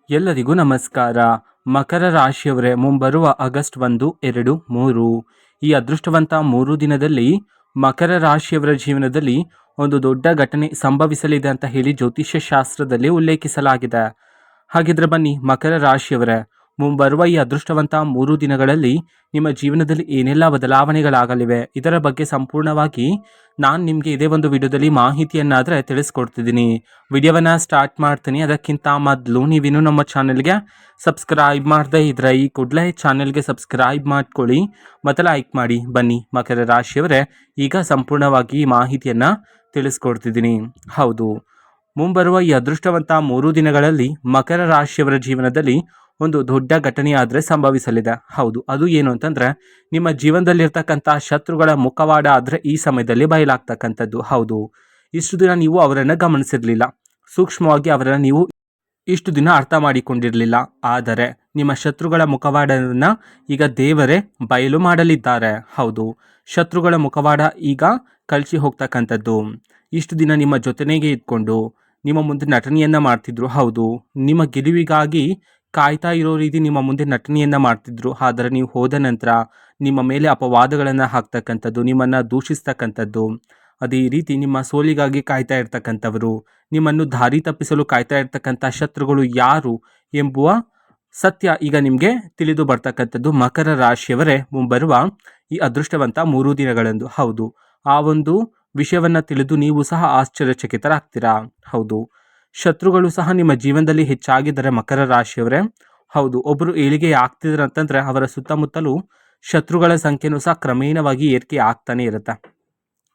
ಎಲ್ಲರಿಗೂ ನಮಸ್ಕಾರ. ಮಕರ ರಾಶಿಯವರೇ, ಮುಂಬರುವ ಆಗಸ್ಟ್ 1, 2, 3 ಈ ಅದೃಷ್ಟವಂತ 3 ದಿನದಲ್ಲಿ ಮಕರ ರಾಶಿಯವರ ಜೀವನದಲ್ಲಿ ಒಂದು ದೊಡ್ಡ ಘಟನೆ ಸಂಭವಿಸಲಿದೆ ಅಂತ ಹೇಳಿ ಜ್ಯೋತಿಷ್ಯ ಶಾಸ್ತ್ರದಲ್ಲಿ ಉಲ್ಲೇಖಿಸಲಾಗಿದೆ. ಹಾಗಿದ್ರೆ ಬನ್ನಿ ಮಕರ ರಾಶಿಯವರೇ, ಮುಂಬರುವ ಈ ಅದೃಷ್ಟವಂತ 3 ದಿನಗಳಲ್ಲಿ ನಿಮ್ಮ ಜೀವನದಲ್ಲಿ ಏನೆಲ್ಲ ಬದಲಾವಣೆಗಳಾಗಲಿವೆ, ಇದರ ಬಗ್ಗೆ ಸಂಪೂರ್ಣವಾಗಿ ನಾನು ನಿಮಗೆ ಇದೇ ಒಂದು ವಿಡಿಯೋದಲ್ಲಿ ಮಾಹಿತಿಯನ್ನಾದರೆ ತಿಳಿಸ್ಕೊಡ್ತಿದ್ದೀನಿ. ವಿಡಿಯೋವನ್ನು ಸ್ಟಾರ್ಟ್ ಮಾಡ್ತೀನಿ. ಅದಕ್ಕಿಂತ ಮೊದಲು ನೀವಿನ್ನೂ ನಮ್ಮ ಚಾನೆಲ್ಗೆ ಸಬ್ಸ್ಕ್ರೈಬ್ ಮಾಡದೇ ಇದ್ರೆ ಈ ಕೂಡಲೇ ಚಾನೆಲ್ಗೆ ಸಬ್ಸ್ಕ್ರೈಬ್ ಮಾಡ್ಕೊಳ್ಳಿ ಮತ್ತು ಲೈಕ್ ಮಾಡಿ. ಬನ್ನಿ ಮಕರ ರಾಶಿಯವರೇ, ಈಗ ಸಂಪೂರ್ಣವಾಗಿ ಈ ಮಾಹಿತಿಯನ್ನು ತಿಳಿಸ್ಕೊಡ್ತಿದ್ದೀನಿ. ಹೌದು, ಮುಂಬರುವ ಈ ಅದೃಷ್ಟವಂತ 3 ದಿನಗಳಲ್ಲಿ ಮಕರ ರಾಶಿಯವರ ಜೀವನದಲ್ಲಿ ಒಂದು ದೊಡ್ಡ ಘಟನೆ ಆದರೆ ಸಂಭವಿಸಲಿದೆ. ಹೌದು, ಅದು ಏನು ಅಂತಂದರೆ ನಿಮ್ಮ ಜೀವನದಲ್ಲಿರ್ತಕ್ಕಂಥ ಶತ್ರುಗಳ ಮುಖವಾಡ ಆದರೆ ಈ ಸಮಯದಲ್ಲಿ ಬಯಲಾಗ್ತಕ್ಕಂಥದ್ದು. ಹೌದು, ಇಷ್ಟು ದಿನ ನೀವು ಅವರನ್ನು ಗಮನಿಸಿರಲಿಲ್ಲ, ಸೂಕ್ಷ್ಮವಾಗಿ ಅವರನ್ನು ನೀವು ಇಷ್ಟು ದಿನ ಅರ್ಥ ಮಾಡಿಕೊಂಡಿರಲಿಲ್ಲ. ಆದರೆ ನಿಮ್ಮ ಶತ್ರುಗಳ ಮುಖವಾಡವನ್ನು ಈಗ ದೇವರೇ ಬಯಲು ಮಾಡಲಿದ್ದಾರೆ. ಹೌದು, ಶತ್ರುಗಳ ಮುಖವಾಡ ಈಗ ಕಳಚಿ ಹೋಗ್ತಕ್ಕಂಥದ್ದು. ಇಷ್ಟು ದಿನ ನಿಮ್ಮ ಜೊತೆಗೆ ಇದ್ಕೊಂಡು ನಿಮ್ಮ ಮುಂದೆ ನಟನೆಯನ್ನು ಮಾಡ್ತಿದ್ರು. ಹೌದು, ನಿಮ್ಮ ಗೆಲುವಿಗಾಗಿ ಕಾಯ್ತಾ ಇರೋ ರೀತಿ ನಿಮ್ಮ ಮುಂದೆ ನಟನೆಯನ್ನು ಮಾಡ್ತಿದ್ರು. ಆದರೆ ನೀವು ಹೋದ ನಂತರ ನಿಮ್ಮ ಮೇಲೆ ಅಪವಾದಗಳನ್ನು ಹಾಕ್ತಕ್ಕಂಥದ್ದು, ನಿಮ್ಮನ್ನು ದೂಷಿಸ್ತಕ್ಕಂಥದ್ದು, ಅದೇ ರೀತಿ ನಿಮ್ಮ ಸೋಲಿಗಾಗಿ ಕಾಯ್ತಾ ಇರ್ತಕ್ಕಂಥವರು, ನಿಮ್ಮನ್ನು ದಾರಿ ತಪ್ಪಿಸಲು ಕಾಯ್ತಾ ಇರ್ತಕ್ಕಂಥ ಶತ್ರುಗಳು ಯಾರು ಎಂಬುವ ಸತ್ಯ ಈಗ ನಿಮಗೆ ತಿಳಿದು ಬರ್ತಕ್ಕಂಥದ್ದು ಮಕರ ರಾಶಿಯವರೇ ಮುಂಬರುವ ಈ ಅದೃಷ್ಟವಂತ 3 ದಿನಗಳಂದು. ಹೌದು, ಆ ಒಂದು ವಿಷಯವನ್ನು ತಿಳಿದು ನೀವು ಸಹ ಆಶ್ಚರ್ಯಚಕಿತರಾಗ್ತೀರಾ. ಹೌದು, ಶತ್ರುಗಳು ಸಹ ನಿಮ್ಮ ಜೀವನದಲ್ಲಿ ಹೆಚ್ಚಾಗಿದ್ದಾರೆ ಮಕರ ರಾಶಿಯವರೇ. ಹೌದು, ಒಬ್ಬರು ಏಳಿಗೆ ಆಗ್ತಿದ್ದಾರೆ ಅಂತಂದರೆ ಅವರ ಸುತ್ತಮುತ್ತಲೂ ಶತ್ರುಗಳ ಸಂಖ್ಯೆನೂ ಸಹ ಕ್ರಮೇಣವಾಗಿ ಏರಿಕೆ ಆಗ್ತಾನೆ ಇರುತ್ತೆ.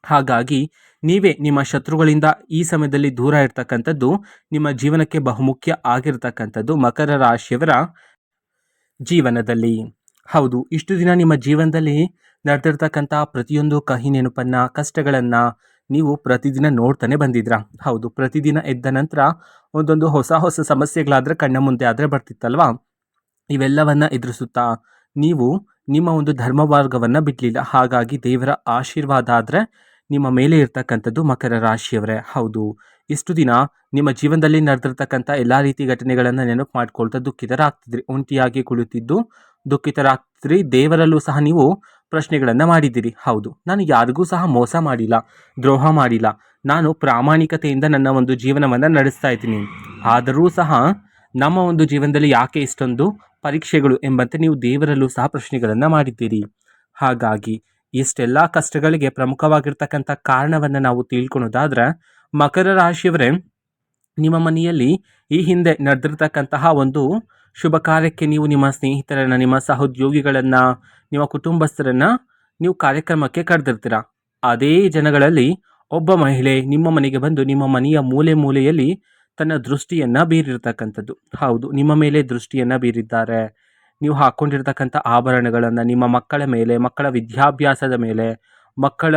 ಹಾಗಾಗಿ ನೀವೇ ನಿಮ್ಮ ಶತ್ರುಗಳಿಂದ ಈ ಸಮಯದಲ್ಲಿ ದೂರ ಇರ್ತಕ್ಕಂಥದ್ದು ನಿಮ್ಮ ಜೀವನಕ್ಕೆ ಬಹುಮುಖ್ಯ ಆಗಿರ್ತಕ್ಕಂಥದ್ದು ಮಕರ ರಾಶಿಯವರ ಜೀವನದಲ್ಲಿ. ಹೌದು, ಇಷ್ಟು ದಿನ ನಿಮ್ಮ ಜೀವನದಲ್ಲಿ ನಡೆದಿರ್ತಕ್ಕಂಥ ಪ್ರತಿಯೊಂದು ಕಹಿ ನೆನಪನ್ನು, ಕಷ್ಟಗಳನ್ನು ನೀವು ಪ್ರತಿದಿನ ನೋಡ್ತಾನೆ ಬಂದಿದ್ರ. ಹೌದು, ಪ್ರತಿದಿನ ಎದ್ದ ನಂತರ ಒಂದೊಂದು ಹೊಸ ಹೊಸ ಸಮಸ್ಯೆಗಳಾದರೆ ಕಣ್ಣ ಮುಂದೆ ಆದರೆ ಬರ್ತಿತ್ತಲ್ವಾ, ಇವೆಲ್ಲವನ್ನು ಎದುರಿಸುತ್ತಾ ನೀವು ನಿಮ್ಮ ಒಂದು ಧರ್ಮ ಮಾರ್ಗವನ್ನು ಬಿಡಲಿಲ್ಲ. ಹಾಗಾಗಿ ದೇವರ ಆಶೀರ್ವಾದ ಆದರೆ ನಿಮ್ಮ ಮೇಲೆ ಇರ್ತಕ್ಕಂಥದ್ದು ಮಕರ ರಾಶಿಯವರೇ. ಹೌದು, ಇಷ್ಟು ದಿನ ನಿಮ್ಮ ಜೀವನದಲ್ಲಿ ನಡೆದಿರ್ತಕ್ಕಂಥ ಎಲ್ಲ ರೀತಿ ಘಟನೆಗಳನ್ನು ನೆನಪು ಮಾಡ್ಕೊಳ್ತಾ ದುಃಖಿತರಾಗ್ತಿದ್ರಿ. ಒಂಟಿಯಾಗಿ ಕುಳಿತಿದ್ದು ದುಃಖಿತರಾಗ್ತಿದ್ರಿ. ದೇವರಲ್ಲೂ ಸಹ ನೀವು ಪ್ರಶ್ನೆಗಳನ್ನು ಮಾಡಿದ್ದೀರಿ. ಹೌದು, ನಾನು ಯಾರಿಗೂ ಸಹ ಮೋಸ ಮಾಡಿಲ್ಲ, ದ್ರೋಹ ಮಾಡಿಲ್ಲ, ನಾನು ಪ್ರಾಮಾಣಿಕತೆಯಿಂದ ನನ್ನ ಒಂದು ಜೀವನವನ್ನು ನಡೆಸ್ತಾ ಇದ್ದೀನಿ. ಆದರೂ ಸಹ ನಮ್ಮ ಒಂದು ಜೀವನದಲ್ಲಿ ಯಾಕೆ ಇಷ್ಟೊಂದು ಪರೀಕ್ಷೆಗಳು ಎಂಬಂತೆ ನೀವು ದೇವರಲ್ಲೂ ಸಹ ಪ್ರಶ್ನೆಗಳನ್ನು ಮಾಡಿದ್ದೀರಿ. ಹಾಗಾಗಿ ಇಷ್ಟೆಲ್ಲ ಕಷ್ಟಗಳಿಗೆ ಪ್ರಮುಖವಾಗಿರ್ತಕ್ಕಂಥ ಕಾರಣವನ್ನು ನಾವು ತಿಳ್ಕೊಳೋದಾದ್ರೆ, ಮಕರ ರಾಶಿಯವರೇ, ನಿಮ್ಮ ಮನೆಯಲ್ಲಿ ಈ ಹಿಂದೆ ನಡೆದಿರ್ತಕ್ಕಂತಹ ಒಂದು ಶುಭ ಕಾರ್ಯಕ್ಕೆ ನೀವು ನಿಮ್ಮ ಸ್ನೇಹಿತರನ್ನು, ನಿಮ್ಮ ಸಹೋದ್ಯೋಗಿಗಳನ್ನು, ನಿಮ್ಮ ಕುಟುಂಬಸ್ಥರನ್ನು ನೀವು ಕಾರ್ಯಕ್ರಮಕ್ಕೆ ಕರೆದಿರ್ತೀರ. ಅದೇ ಜನಗಳಲ್ಲಿ ಒಬ್ಬ ಮಹಿಳೆ ನಿಮ್ಮ ಮನೆಗೆ ಬಂದು ನಿಮ್ಮ ಮನೆಯ ಮೂಲೆ ಮೂಲೆಯಲ್ಲಿ ತನ್ನ ದೃಷ್ಟಿಯನ್ನು ಬೀರಿರ್ತಕ್ಕಂಥದ್ದು. ಹೌದು, ನಿಮ್ಮ ಮೇಲೆ ದೃಷ್ಟಿಯನ್ನು ಬೀರಿದ್ದಾರೆ. ನೀವು ಹಾಕ್ಕೊಂಡಿರ್ತಕ್ಕಂಥ ಆಭರಣಗಳನ್ನು ನಿಮ್ಮ ಮಕ್ಕಳ ಮೇಲೆ, ಮಕ್ಕಳ ವಿದ್ಯಾಭ್ಯಾಸದ ಮೇಲೆ, ಮಕ್ಕಳ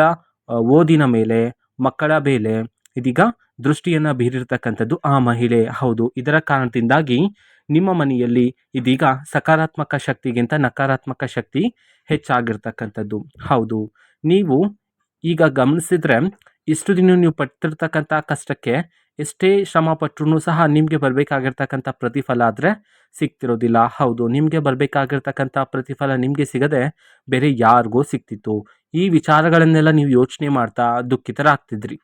ಓದಿನ ಮೇಲೆ, ಮಕ್ಕಳ ಮೇಲೆ ಇದೀಗ ದೃಷ್ಟಿಯನ್ನು ಬೀರಿರ್ತಕ್ಕಂಥದ್ದು ಆ ಮಹಿಳೆ. ಹೌದು, ಇದರ ಕಾರಣದಿಂದಾಗಿ ನಿಮ್ಮ ಮನೆಯಲ್ಲಿ ಇದೀಗ ಸಕಾರಾತ್ಮಕ ಶಕ್ತಿಗಿಂತ ನಕಾರಾತ್ಮಕ ಶಕ್ತಿ ಹೆಚ್ಚಾಗಿರ್ತಕ್ಕಂಥದ್ದು. ಹೌದು, ನೀವು ಈಗ ಗಮನಿಸಿದ್ರೆ ಇಷ್ಟು ದಿನ ನೀವು ಪಟ್ಟಿರ್ತಕ್ಕಂಥ ಕಷ್ಟಕ್ಕೆ ಎಷ್ಟೇ ಶ್ರಮ ಪಟ್ಟರೂ ಸಹ ನಿಮಗೆ ಬರಬೇಕಾಗಿರ್ತಕ್ಕಂಥ ಪ್ರತಿಫಲ ಆದರೆ ಸಿಗ್ತಿರೋದಿಲ್ಲ. ಹೌದು, ನಿಮಗೆ ಬರಬೇಕಾಗಿರ್ತಕ್ಕಂಥ ಪ್ರತಿಫಲ ನಿಮಗೆ ಸಿಗದೆ ಬೇರೆ ಯಾರಿಗೋ ಸಿಗ್ತಿತ್ತು. ಈ ವಿಚಾರಗಳನ್ನೆಲ್ಲ ನೀವು ಯೋಚನೆ ಮಾಡ್ತಾ ದುಃಖಿತರಾಗ್ತಿದ್ರಿ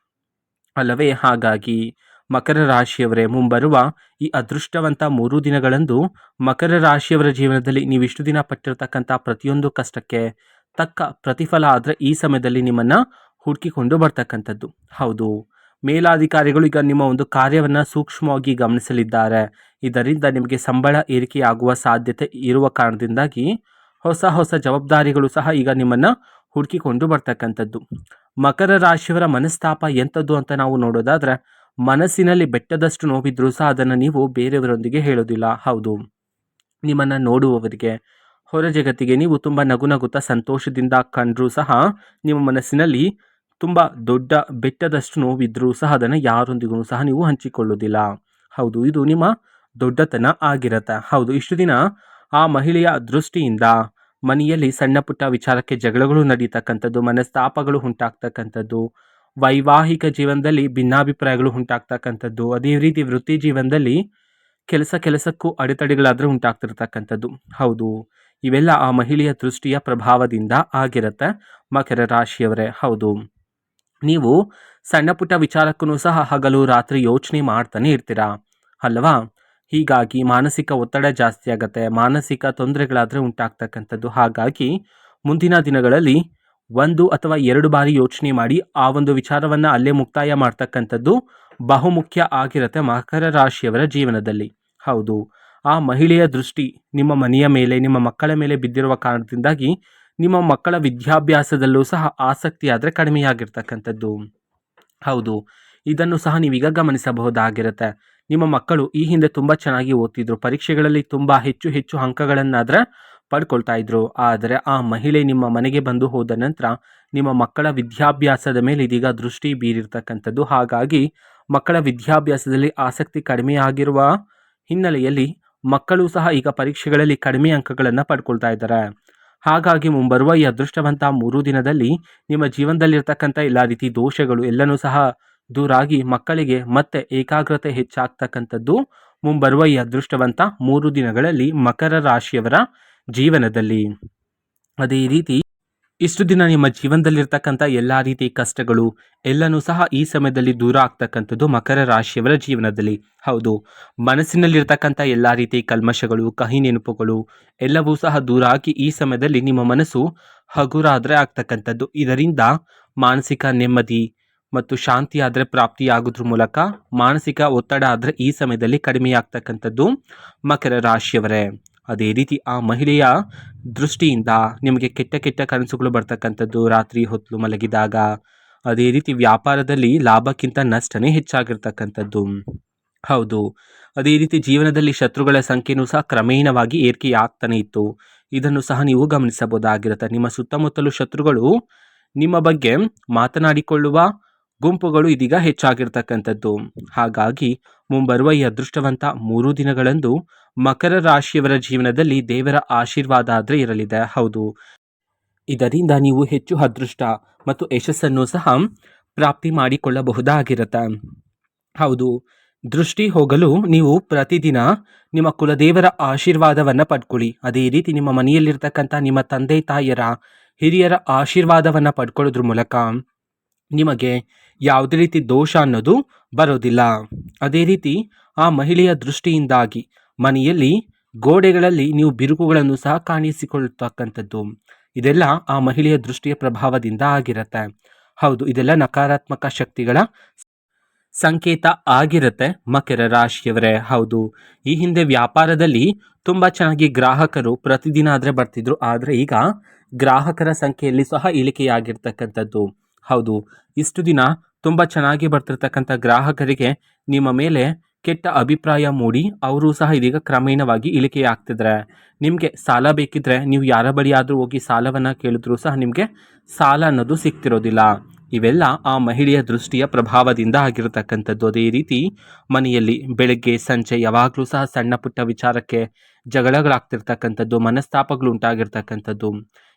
ಅಲ್ಲವೇ? ಹಾಗಾಗಿ ಮಕರ ರಾಶಿಯವರೇ, ಮುಂಬರುವ ಈ ಅದೃಷ್ಟವಂತ 3 ದಿನಗಳಂದು ಮಕರ ರಾಶಿಯವರ ಜೀವನದಲ್ಲಿ ನೀವಿಷ್ಟು ದಿನ ಪಟ್ಟಿರ್ತಕ್ಕಂಥ ಪ್ರತಿಯೊಂದು ಕಷ್ಟಕ್ಕೆ ತಕ್ಕ ಪ್ರತಿಫಲ ಆದರೆ ಈ ಸಮಯದಲ್ಲಿ ನಿಮ್ಮನ್ನು ಹುಡುಕಿಕೊಂಡು ಬರ್ತಕ್ಕಂಥದ್ದು. ಹೌದು, ಮೇಲಾಧಿಕಾರಿಗಳು ಈಗ ನಿಮ್ಮ ಒಂದು ಕಾರ್ಯವನ್ನು ಸೂಕ್ಷ್ಮವಾಗಿ ಗಮನಿಸಲಿದ್ದಾರೆ. ಇದರಿಂದ ನಿಮಗೆ ಸಂಬಳ ಏರಿಕೆಯಾಗುವ ಸಾಧ್ಯತೆ ಇರುವ ಕಾರಣದಿಂದಾಗಿ ಹೊಸ ಹೊಸ ಜವಾಬ್ದಾರಿಗಳು ಸಹ ಈಗ ನಿಮ್ಮನ್ನು ಹುಡುಕಿಕೊಂಡು ಬರ್ತಕ್ಕಂಥದ್ದು. ಮಕರ ರಾಶಿಯವರ ಮನಸ್ತಾಪ ಎಂಥದ್ದು ಅಂತ ನಾವು ನೋಡೋದಾದರೆ, ಮನಸ್ಸಿನಲ್ಲಿ ಬೆಟ್ಟದಷ್ಟು ನೋವಿದ್ರೂ ಸಹ ಅದನ್ನು ನೀವು ಬೇರೆಯವರೊಂದಿಗೆ ಹೇಳೋದಿಲ್ಲ. ಹೌದು, ನಿಮ್ಮನ್ನು ನೋಡುವವರಿಗೆ, ಹೊರ ಜಗತ್ತಿಗೆ ನೀವು ತುಂಬ ನಗುನಗುತ್ತಾ ಸಂತೋಷದಿಂದ ಕಂಡರೂ ಸಹ ನಿಮ್ಮ ಮನಸ್ಸಿನಲ್ಲಿ ತುಂಬ ದೊಡ್ಡ ಬೆಟ್ಟದಷ್ಟು ನೋವಿದ್ರೂ ಸಹ ಅದನ್ನು ಯಾರೊಂದಿಗೂ ಸಹ ನೀವು ಹಂಚಿಕೊಳ್ಳೋದಿಲ್ಲ. ಹೌದು, ಇದು ನಿಮ್ಮ ದೊಡ್ಡತನ ಆಗಿರತ್ತೆ. ಹೌದು, ಇಷ್ಟು ದಿನ ಆ ಮಹಿಳೆಯ ದೃಷ್ಟಿಯಿಂದ ಮನೆಯಲ್ಲಿ ಸಣ್ಣ ಪುಟ್ಟ ವಿಚಾರಕ್ಕೆ ಜಗಳಗಳು ನಡೀತಕ್ಕಂಥದ್ದು, ಮನಸ್ತಾಪಗಳು ಉಂಟಾಗ್ತಕ್ಕಂಥದ್ದು, ವೈವಾಹಿಕ ಜೀವನದಲ್ಲಿ ಭಿನ್ನಾಭಿಪ್ರಾಯಗಳು ಉಂಟಾಗ್ತಕ್ಕಂಥದ್ದು, ಅದೇ ರೀತಿ ವೃತ್ತಿ ಜೀವನದಲ್ಲಿ ಕೆಲಸಕ್ಕೂ ಅಡೆತಡೆಗಳಾದರೆ ಉಂಟಾಗ್ತಿರ್ತಕ್ಕಂಥದ್ದು. ಹೌದು, ಇವೆಲ್ಲ ಆ ಮಹಿಳೆಯ ದೃಷ್ಟಿಯ ಪ್ರಭಾವದಿಂದ ಆಗಿರುತ್ತೆ ಮಕರ ರಾಶಿಯವರೇ. ಹೌದು, ನೀವು ಸಣ್ಣ ಪುಟ್ಟ ವಿಚಾರಕ್ಕೂ ಸಹ ಹಗಲು ರಾತ್ರಿ ಯೋಚನೆ ಮಾಡ್ತಾನೆ ಇರ್ತೀರಾ ಅಲ್ವಾ? ಹೀಗಾಗಿ ಮಾನಸಿಕ ಒತ್ತಡ ಜಾಸ್ತಿ ಆಗತ್ತೆ, ಮಾನಸಿಕ ತೊಂದರೆಗಳಾದರೆ ಉಂಟಾಗ್ತಕ್ಕಂಥದ್ದು. ಹಾಗಾಗಿ ಮುಂದಿನ ದಿನಗಳಲ್ಲಿ 1 ಅಥವಾ 2 ಬಾರಿ ಯೋಚನೆ ಮಾಡಿ ಆ ಒಂದು ವಿಚಾರವನ್ನು ಅಲ್ಲೇ ಮುಕ್ತಾಯ ಮಾಡ್ತಕ್ಕಂಥದ್ದು ಬಹುಮುಖ್ಯ ಆಗಿರುತ್ತೆ ಮಕರ ರಾಶಿಯವರ ಜೀವನದಲ್ಲಿ. ಹೌದು, ಆ ಮಹಿಳೆಯ ದೃಷ್ಟಿ ನಿಮ್ಮ ಮನೆಯ ಮೇಲೆ, ನಿಮ್ಮ ಮಕ್ಕಳ ಮೇಲೆ ಬಿದ್ದಿರುವ ಕಾರಣದಿಂದಾಗಿ ನಿಮ್ಮ ಮಕ್ಕಳ ವಿದ್ಯಾಭ್ಯಾಸದಲ್ಲೂ ಸಹ ಆಸಕ್ತಿ ಆದರೆ ಕಡಿಮೆಯಾಗಿರ್ತಕ್ಕಂಥದ್ದು. ಹೌದು, ಇದನ್ನು ಸಹ ನೀವೀಗ ಗಮನಿಸಬಹುದಾಗಿರುತ್ತೆ. ನಿಮ್ಮ ಮಕ್ಕಳು ಈ ಹಿಂದೆ ತುಂಬ ಚೆನ್ನಾಗಿ ಓದ್ತಿದ್ರು, ಪರೀಕ್ಷೆಗಳಲ್ಲಿ ತುಂಬ ಹೆಚ್ಚು ಅಂಕಗಳನ್ನಾದರೆ ಪಡ್ಕೊಳ್ತಾ ಇದ್ರು. ಆದರೆ ಆ ಮಹಿಳೆ ನಿಮ್ಮ ಮನೆಗೆ ಬಂದು ಹೋದ ನಂತರ ನಿಮ್ಮ ಮಕ್ಕಳ ವಿದ್ಯಾಭ್ಯಾಸದ ಮೇಲೆ ಇದೀಗ ದೃಷ್ಟಿ ಬೀರಿರ್ತಕ್ಕಂಥದ್ದು. ಹಾಗಾಗಿ ಮಕ್ಕಳ ವಿದ್ಯಾಭ್ಯಾಸದಲ್ಲಿ ಆಸಕ್ತಿ ಕಡಿಮೆಯಾಗಿರುವ ಹಿನ್ನೆಲೆಯಲ್ಲಿ ಮಕ್ಕಳು ಸಹ ಈಗ ಪರೀಕ್ಷೆಗಳಲ್ಲಿ ಕಡಿಮೆ ಅಂಕಗಳನ್ನು ಪಡ್ಕೊಳ್ತಾ ಇದ್ದಾರೆ. ಹಾಗಾಗಿ ಮುಂಬರುವ ಈ ಅದೃಷ್ಟವಂತ 3 ದಿನದಲ್ಲಿ ನಿಮ್ಮ ಜೀವನದಲ್ಲಿರ್ತಕ್ಕಂಥ ಎಲ್ಲ ರೀತಿ ದೋಷಗಳು ಎಲ್ಲನೂ ಸಹ ದೂರಾಗಿ ಮಕ್ಕಳಿಗೆ ಮತ್ತೆ ಏಕಾಗ್ರತೆ ಹೆಚ್ಚಾಗ್ತಕ್ಕಂಥದ್ದು ಮುಂಬರುವ ಈ ಅದೃಷ್ಟವಂತ 3 ದಿನಗಳಲ್ಲಿ ಮಕರ ರಾಶಿಯವರ ಜೀವನದಲ್ಲಿ. ಅದೇ ರೀತಿ ಇಷ್ಟು ದಿನ ನಿಮ್ಮ ಜೀವನದಲ್ಲಿರ್ತಕ್ಕಂಥ ಎಲ್ಲ ರೀತಿ ಕಷ್ಟಗಳು ಎಲ್ಲನೂ ಸಹ ಈ ಸಮಯದಲ್ಲಿ ದೂರ ಆಗ್ತಕ್ಕಂಥದ್ದು ಮಕರ ರಾಶಿಯವರ ಜೀವನದಲ್ಲಿ. ಹೌದು, ಮನಸ್ಸಿನಲ್ಲಿರ್ತಕ್ಕಂಥ ಎಲ್ಲ ರೀತಿ ಕಲ್ಮಶಗಳು, ಕಹಿ ನೆನಪುಗಳು ಎಲ್ಲವೂ ಸಹ ದೂರ ಆಗಿ ಈ ಸಮಯದಲ್ಲಿ ನಿಮ್ಮ ಮನಸ್ಸು ಹಗುರಾದರೆ ಆಗ್ತಕ್ಕಂಥದ್ದು. ಇದರಿಂದ ಮಾನಸಿಕ ನೆಮ್ಮದಿ ಮತ್ತು ಶಾಂತಿ ಆದರೆ ಪ್ರಾಪ್ತಿಯಾಗೋದ್ರ ಮೂಲಕ ಮಾನಸಿಕ ಒತ್ತಡ ಆದರೆ ಈ ಸಮಯದಲ್ಲಿ ಕಡಿಮೆಯಾಗ್ತಕ್ಕಂಥದ್ದು ಮಕರ ರಾಶಿಯವರೇ. ಅದೇ ರೀತಿ ಆ ಮಹಿಳೆಯ ದೃಷ್ಟಿಯಿಂದ ನಿಮಗೆ ಕೆಟ್ಟ ಕನಸುಗಳು ಬರ್ತಕ್ಕಂಥದ್ದು ರಾತ್ರಿ ಹೊತ್ತು ಮಲಗಿದಾಗ. ಅದೇ ರೀತಿ ವ್ಯಾಪಾರದಲ್ಲಿ ಲಾಭಕ್ಕಿಂತ ನಷ್ಟನೇ ಹೆಚ್ಚಾಗಿರ್ತಕ್ಕಂಥದ್ದು. ಹೌದು, ಅದೇ ರೀತಿ ಜೀವನದಲ್ಲಿ ಶತ್ರುಗಳ ಸಂಖ್ಯೆನೂ ಸಹ ಕ್ರಮೇಣವಾಗಿ ಏರಿಕೆಯಾಗ್ತಾನೆ ಇತ್ತು. ಇದನ್ನು ಸಹ ನೀವು ಗಮನಿಸಬಹುದಾಗಿರುತ್ತೆ. ನಿಮ್ಮ ಸುತ್ತಮುತ್ತಲು ಶತ್ರುಗಳು ನಿಮ್ಮ ಬಗ್ಗೆ ಮಾತನಾಡಿಕೊಳ್ಳುವ ಗುಂಪುಗಳು ಇದೀಗ ಹೆಚ್ಚಾಗಿರ್ತಕ್ಕಂಥದ್ದು. ಹಾಗಾಗಿ ಮುಂಬರುವ ಈ ಅದೃಷ್ಟವಂತ 3 ದಿನಗಳಂದು ಮಕರ ರಾಶಿಯವರ ಜೀವನದಲ್ಲಿ ದೇವರ ಆಶೀರ್ವಾದ ಆದರೆ ಇರಲಿದೆ. ಹೌದು, ಇದರಿಂದ ನೀವು ಹೆಚ್ಚು ಅದೃಷ್ಟ ಮತ್ತು ಯಶಸ್ಸನ್ನು ಸಹ ಪ್ರಾಪ್ತಿ ಮಾಡಿಕೊಳ್ಳಬಹುದಾಗಿರುತ್ತೆ. ಹೌದು, ದೃಷ್ಟಿ ಹೋಗಲು ನೀವು ಪ್ರತಿದಿನ ನಿಮ್ಮ ಕುಲದೇವರ ಆಶೀರ್ವಾದವನ್ನು ಪಡ್ಕೊಳ್ಳಿ. ಅದೇ ರೀತಿ ನಿಮ್ಮ ಮನೆಯಲ್ಲಿರ್ತಕ್ಕಂಥ ನಿಮ್ಮ ತಂದೆ ತಾಯಿಯರ ಹಿರಿಯರ ಆಶೀರ್ವಾದವನ್ನು ಪಡ್ಕೊಳ್ಳೋದ್ರ ಮೂಲಕ ನಿಮಗೆ ಯಾವುದೇ ರೀತಿ ದೋಷ ಅನ್ನೋದು ಬರೋದಿಲ್ಲ. ಅದೇ ರೀತಿ ಆ ಮಹಿಳೆಯ ದೃಷ್ಟಿಯಿಂದಾಗಿ ಮನೆಯಲ್ಲಿ ಗೋಡೆಗಳಲ್ಲಿ ನೀವು ಬಿರುಕುಗಳನ್ನು ಸಹ ಕಾಣಿಸಿಕೊಳ್ಳತಕ್ಕಂಥದ್ದು. ಇದೆಲ್ಲ ಆ ಮಹಿಳೆಯ ದೃಷ್ಟಿಯ ಪ್ರಭಾವದಿಂದ ಆಗಿರುತ್ತೆ. ಹೌದು, ಇದೆಲ್ಲ ನಕಾರಾತ್ಮಕ ಶಕ್ತಿಗಳ ಸಂಕೇತ ಆಗಿರುತ್ತೆ ಮಕರ ರಾಶಿಯವರೇ. ಹೌದು, ಈ ಹಿಂದೆ ವ್ಯಾಪಾರದಲ್ಲಿ ತುಂಬ ಚೆನ್ನಾಗಿ ಗ್ರಾಹಕರು ಪ್ರತಿದಿನ ಆದರೆ ಬರ್ತಿದ್ರು, ಆದರೆ ಈಗ ಗ್ರಾಹಕರ ಸಂಖ್ಯೆಯಲ್ಲಿ ಸಹ ಇಳಿಕೆಯಾಗಿರ್ತಕ್ಕಂಥದ್ದು. ಹೌದು, ಇಷ್ಟು ದಿನ ತುಂಬ ಚೆನ್ನಾಗಿ ಬರ್ತಿರ್ತಕ್ಕಂಥ ಗ್ರಾಹಕರಿಗೆ ನಿಮ್ಮ ಮೇಲೆ ಕೆಟ್ಟ ಅಭಿಪ್ರಾಯ ಮೂಡಿ ಅವರು ಸಹ ಇದೀಗ ಕ್ರಮೇಣವಾಗಿ ಇಳಿಕೆಯಾಗ್ತಿದ್ದಾರೆ. ನಿಮಗೆ ಸಾಲ ಬೇಕಿದ್ರೆ ನೀವು ಯಾರ ಬಳಿಯಾದರೂ ಹೋಗಿ ಸಾಲವನ್ನು ಕೇಳಿದ್ರೂ ಸಹ ನಿಮಗೆ ಸಾಲ ಅನ್ನೋದು ಸಿಗ್ತಿರೋದಿಲ್ಲ. ಇವೆಲ್ಲ ಆ ಮಹಿಳೆಯ ದೃಷ್ಟಿಯ ಪ್ರಭಾವದಿಂದ ಆಗಿರತಕ್ಕಂಥದ್ದು. ಅದೇ ರೀತಿ ಮನೆಯಲ್ಲಿ ಬೆಳಗ್ಗೆ ಸಂಜೆ ಯಾವಾಗಲೂ ಸಹ ಸಣ್ಣ ಪುಟ್ಟ ವಿಚಾರಕ್ಕೆ ಜಗಳಗಳಾಗ್ತಿರ್ತಕ್ಕಂಥದ್ದು, ಮನಸ್ತಾಪಗಳು ಉಂಟಾಗಿರ್ತಕ್ಕಂಥದ್ದು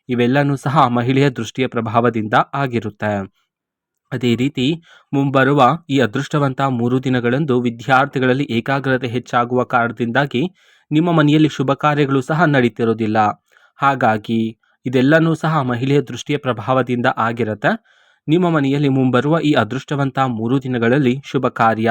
ಇವೆಲ್ಲನೂ ಸಹ ಮಹಿಳೆಯ ದೃಷ್ಟಿಯ ಪ್ರಭಾವದಿಂದ ಆಗಿರುತ್ತೆ. ಅದೇ ರೀತಿ ಮುಂಬರುವ ಈ ಅದೃಷ್ಟವಂತ 3 ದಿನಗಳಂದು ವಿದ್ಯಾರ್ಥಿಗಳಲ್ಲಿ ಏಕಾಗ್ರತೆ ಹೆಚ್ಚಾಗುವ ಕಾರಣದಿಂದಾಗಿ ನಿಮ್ಮ ಮನೆಯಲ್ಲಿ ಶುಭ ಕಾರ್ಯಗಳು ಸಹ ನಡೀತಿರೋದಿಲ್ಲ. ಹಾಗಾಗಿ ಇದೆಲ್ಲನೂ ಸಹ ಮಹಿಳೆಯ ದೃಷ್ಟಿಯ ಪ್ರಭಾವದಿಂದ ಆಗಿರುತ್ತೆ. ನಿಮ್ಮ ಮನೆಯಲ್ಲಿ ಮುಂಬರುವ ಈ ಅದೃಷ್ಟವಂತ 3 ದಿನಗಳಲ್ಲಿ ಶುಭ ಕಾರ್ಯ,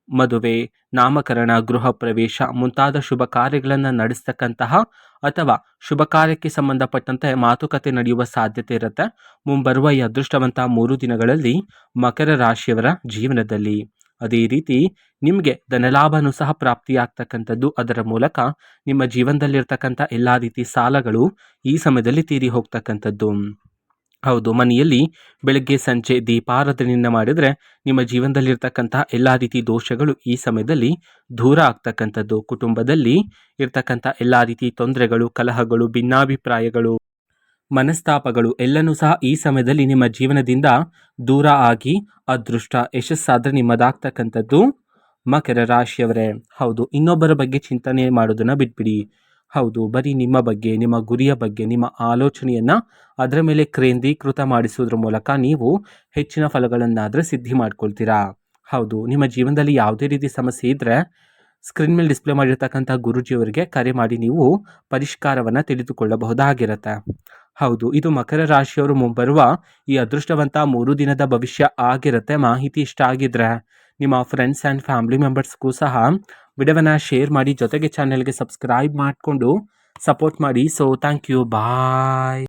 ಮದುವೆ, ನಾಮಕರಣ, ಗೃಹ ಪ್ರವೇಶ ಮುಂತಾದ ಶುಭ ಕಾರ್ಯಗಳನ್ನು ನಡೆಸ್ತಕ್ಕಂತಹ ಅಥವಾ ಶುಭ ಕಾರ್ಯಕ್ಕೆ ಸಂಬಂಧಪಟ್ಟಂತೆ ಮಾತುಕತೆ ನಡೆಯುವ ಸಾಧ್ಯತೆ ಇರುತ್ತೆ ಮುಂಬರುವ ಈ ಅದೃಷ್ಟವಂತ 3 ದಿನಗಳಲ್ಲಿ ಮಕರ ರಾಶಿಯವರ ಜೀವನದಲ್ಲಿ. ಅದೇ ರೀತಿ ನಿಮಗೆ ಧನಲಾಭನೂ ಸಹ ಪ್ರಾಪ್ತಿಯಾಗ್ತಕ್ಕಂಥದ್ದು. ಅದರ ಮೂಲಕ ನಿಮ್ಮ ಜೀವನದಲ್ಲಿರ್ತಕ್ಕಂಥ ಎಲ್ಲ ರೀತಿ ಸಾಲಗಳು ಈ ಸಮಯದಲ್ಲಿ ತೀರಿ ಹೋಗ್ತಕ್ಕಂಥದ್ದು. ಹೌದು, ಮನೆಯಲ್ಲಿ ಬೆಳಗ್ಗೆ ಸಂಜೆ ದೀಪಾರಾಧನೆಯನ್ನು ಮಾಡಿದರೆ ನಿಮ್ಮ ಜೀವನದಲ್ಲಿರ್ತಕ್ಕಂಥ ಎಲ್ಲ ರೀತಿ ದೋಷಗಳು ಈ ಸಮಯದಲ್ಲಿ ದೂರ ಆಗ್ತಕ್ಕಂಥದ್ದು. ಕುಟುಂಬದಲ್ಲಿ ಇರ್ತಕ್ಕಂಥ ಎಲ್ಲ ರೀತಿ ತೊಂದರೆಗಳು, ಕಲಹಗಳು, ಭಿನ್ನಾಭಿಪ್ರಾಯಗಳು, ಮನಸ್ತಾಪಗಳು ಎಲ್ಲನೂ ಸಹ ಈ ಸಮಯದಲ್ಲಿ ನಿಮ್ಮ ಜೀವನದಿಂದ ದೂರ ಆಗಿ ಅದೃಷ್ಟ ಯಶಸ್ಸಾದರೆ ನಿಮ್ಮದಾಗ್ತಕ್ಕಂಥದ್ದು ಮಕರ ರಾಶಿಯವರೇ. ಹೌದು, ಇನ್ನೊಬ್ಬರ ಬಗ್ಗೆ ಚಿಂತನೆ ಮಾಡೋದನ್ನು ಬಿಟ್ಬಿಡಿ. ಹೌದು, ಬರೀ ನಿಮ್ಮ ಬಗ್ಗೆ, ನಿಮ್ಮ ಗುರಿಯ ಬಗ್ಗೆ, ನಿಮ್ಮ ಆಲೋಚನೆಯನ್ನು ಅದರ ಮೇಲೆ ಕೇಂದ್ರೀಕೃತ ಮಾಡಿಸೋದ್ರ ಮೂಲಕ ನೀವು ಹೆಚ್ಚಿನ ಫಲಗಳನ್ನಾದರೆ ಸಿದ್ಧಿ ಮಾಡ್ಕೊಳ್ತೀರಾ. ಹೌದು, ನಿಮ್ಮ ಜೀವನದಲ್ಲಿ ಯಾವುದೇ ರೀತಿ ಸಮಸ್ಯೆ ಇದ್ದರೆ ಸ್ಕ್ರೀನ್ ಮೇಲೆ ಡಿಸ್ಪ್ಲೇ ಮಾಡಿರ್ತಕ್ಕಂಥ ಗುರೂಜಿಯವರಿಗೆ ಕರೆ ಮಾಡಿ ನೀವು ಪರಿಷ್ಕಾರವನ್ನು ತಿಳಿದುಕೊಳ್ಳಬಹುದಾಗಿರುತ್ತೆ. ಹೌದು, ಇದು ಮಕರ ರಾಶಿಯವರು ಮುಂಬರುವ ಈ ಅದೃಷ್ಟವಂತ 3 ದಿನದ ಭವಿಷ್ಯ ಆಗಿರುತ್ತೆ. ಮಾಹಿತಿ ಇಷ್ಟ ಆಗಿದ್ರೆ ನಿಮ್ಮ ಫ್ರೆಂಡ್ಸ್ ಆ್ಯಂಡ್ ಫ್ಯಾಮಿಲಿ ಮೆಂಬರ್ಸ್ಗೂ ಸಹ ವಿಡಿಯೋವನ್ನು ಶೇರ್ ಮಾಡಿ, ಜೊತೆಗೆ ಚಾನೆಲ್ಗೆ ಸಬ್ಸ್ಕ್ರೈಬ್ ಮಾಡಿಕೊಂಡು ಸಪೋರ್ಟ್ ಮಾಡಿ. So thank you, bye.